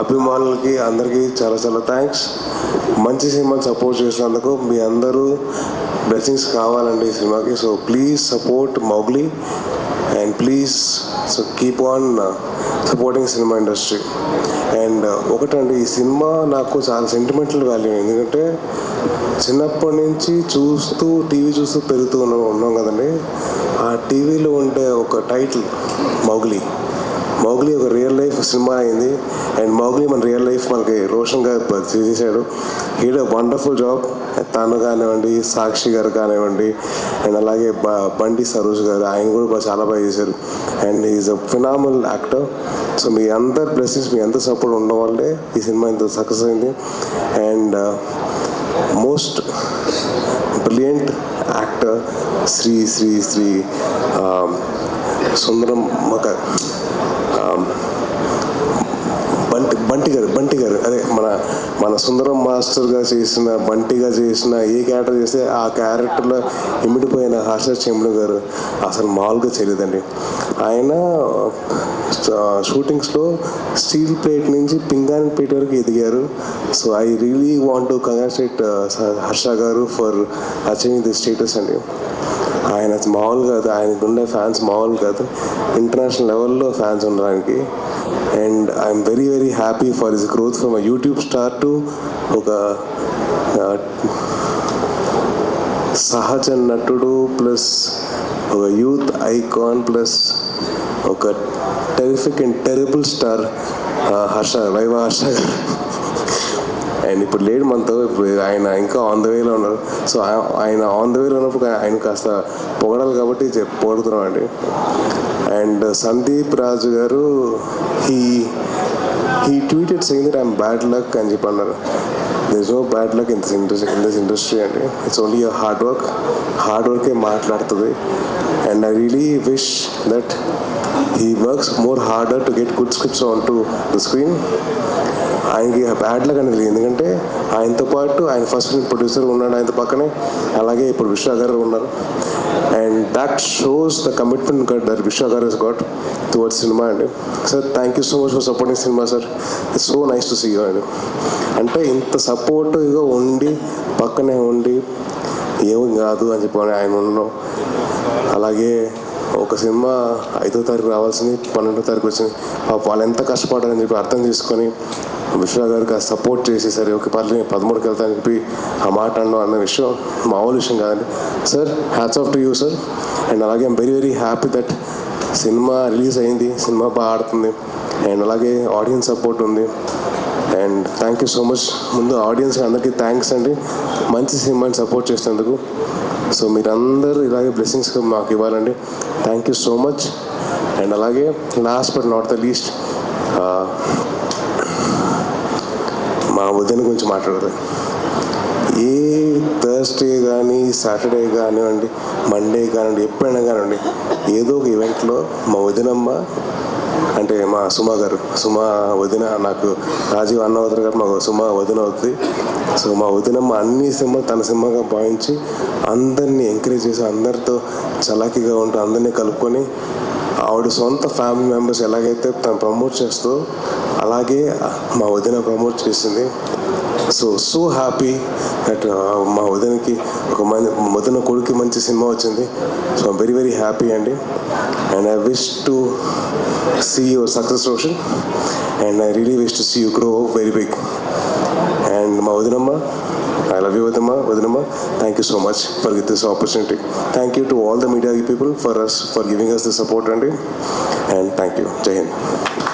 అభిమానులకి అందరికీ చాలా చాలా థ్యాంక్స్. మంచి సినిమాని సపోర్ట్ చేసినందుకు మీ అందరూ బ్లెస్సింగ్స్ కావాలండి ఈ సినిమాకి. So please support Mowgli and please keep on supporting cinema industry. And ఒకటండి, ఈ సినిమా నాకు చాలా సెంటిమెంటల్ వాల్యూ. ఎందుకంటే చిన్నప్పటి నుంచి టీవీ చూస్తూ పెరుగుతూ ఉన్నాం కదండి. ఆ టీవీలో ఉండే ఒక టైటిల్ మౌగ్లీ ఒక రియల్ లైఫ్ సినిమా అయింది. అండ్ మౌగ్లీ మన రియల్ లైఫ్ మనకి రోషన్ గారు చేశాడు. He D wonderful job. తను కానివ్వండి, సాక్షి గారు కానివ్వండి, అండ్ అలాగే బండి సరోజ్ గారు, ఆయన కూడా చాలా బాగా చేశారు. And is a phenomenal actor. So మీ అందరి బ్లెస్సింగ్స్, మీ అందరి సపోర్ట్ ఉండడం వల్లే ఈ సినిమా ఇంత సక్సెస్ అయింది. And most brilliant actor Shri Sundaram Bunty గారు అదే మన సుందరం మాస్టర్గా చేసిన, బంటిగా చేసిన ఏ క్యారెక్టర్ చేస్తే ఆ క్యారెక్టర్లో ఇమిడిపోయిన హర్ష చెంబుడు గారు అసలు మామూలుగా చేయలేదండి. ఆయన షూటింగ్స్లో స్టీల్ ప్లేట్ నుంచి పింగాణి ప్లేట్ వరకు ఎదిగారు. So I really want to congratulate Harsha గారు ఫర్ అచీవింగ్ దిస్ స్టేటస్ అండి. ఆయన మామూలు కాదు, ఆయనకు ఉండే ఫ్యాన్స్ మామూలు కాదు, ఇంటర్నేషనల్ లెవెల్లో ఫ్యాన్స్ ఉన్నారు ఆయనకి. And I'm very very happy for his growth from YouTube star to ఒక సహజ నటుడు ప్లస్ ఒక యూత్ ఐకాన్ ప్లస్ ఒక terrific and terrible star viva Harsha గారు. అండ్ ఇప్పుడు లేడు మనతో, ఇప్పుడు ఆయన ఇంకా ఆన్ ద వేలో ఉన్నారు. సో ఆయన ఆన్ ద వేలో ఉన్నప్పుడు ఆయన కాస్త పొగడాలి కాబట్టి పొగడుతున్నాం అండి. And Sandeep Raju garu he tweeted saying that I'm bad luck అని చెప్పి అన్నారు. There is no bad luck in this industry అండి. ఇట్స్ ఓన్లీ అ హార్డ్ వర్కే మాట్లాడుతుంది. And I really wish that he works more harder to get good scripts on to the screen. ఆయనకి bad luck అనేది, ఎందుకంటే ఆయనతో పాటు ఆయన first producer ఉన్నాడు ఆయనతో పక్కనే, అలాగే ఇప్పుడు విశ్వ గారు ఉన్నారు. And that shows the commitment that Vishwa garu has got towards cinema అండి. Sir thank you so much for supporting cinema sir. It's so nice to see you అండి. అంటే ఇంత సపోర్టివ్గా ఉండి పక్కనే ఉండి ఏం కాదు అని చెప్పి ఆయన ఉండడం, అలాగే ఒక సినిమా 5వ తారీఖు రావాల్సింది 12వ తారీఖు వచ్చింది. వాళ్ళు ఎంత కష్టపడారని చెప్పి అర్థం చేసుకొని విశ్వ గారికి సపోర్ట్ చేసి సరే ఓకే పర్లేదు 13కి వెళ్తానని చెప్పి ఆ మాట అనడం అన్న విషయం మామూలు విషయం కాదండి. Sir hats off to you sir. And అలాగే I'm very very happy that cinema release అయింది, సినిమా బాగా ఆడుతుంది, అండ్ అలాగే ఆడియన్స్ సపోర్ట్ ఉంది. And thank you so much. ముందు ఆడియన్స్ అందరికీ థ్యాంక్స్ అండి, మంచి సినిమాని సపోర్ట్ చేసినందుకు. సో మీరందరూ ఇలాగే బ్లెస్సింగ్స్ మాకు ఇవ్వాలండి. Thank you so much. And అలాగే last but not the least, మా వదిన గురించి మాట్లాడాలి. ఏ థర్స్డే కానీ సాటర్డే కానివ్వండి, మండే కానివ్వండి, ఎప్పుడైనా కానివ్వండి, ఏదో ఒక ఈవెంట్లో మా వదినమ్మ అంటే మా సుమా వదిన, నాకు రాజీవ్ అన్న అవుతారు కాబట్టి మాకు సుమా వదిన అవుతుంది. సో మా వదినమ్మ అన్ని సినిమాలు తన సినిమాగా భావించి అందరినీ ఎంకరేజ్ చేసి అందరితో చలాకీగా ఉంటూ అందరినీ కలుపుకొని ఆవిడ సొంత ఫ్యామిలీ మెంబర్స్ ఎలాగైతే తను ప్రమోట్ చేస్తూ అలాగే మా వదిన ప్రమోట్ చేసింది. సో హ్యాపీ దట్ మా వదినకి వదిన కొడుకు మంచి సినిమా వచ్చింది. సో వెరీ వెరీ హ్యాపీ అండి. And I wish to see your success Roshan, and I really wish to see you grow very big. And మా వదినమ్మ, I love you Vadinamma. Thank you so much for this opportunity. Thank you to all the media people for giving us the support and thank you. Jai Hind.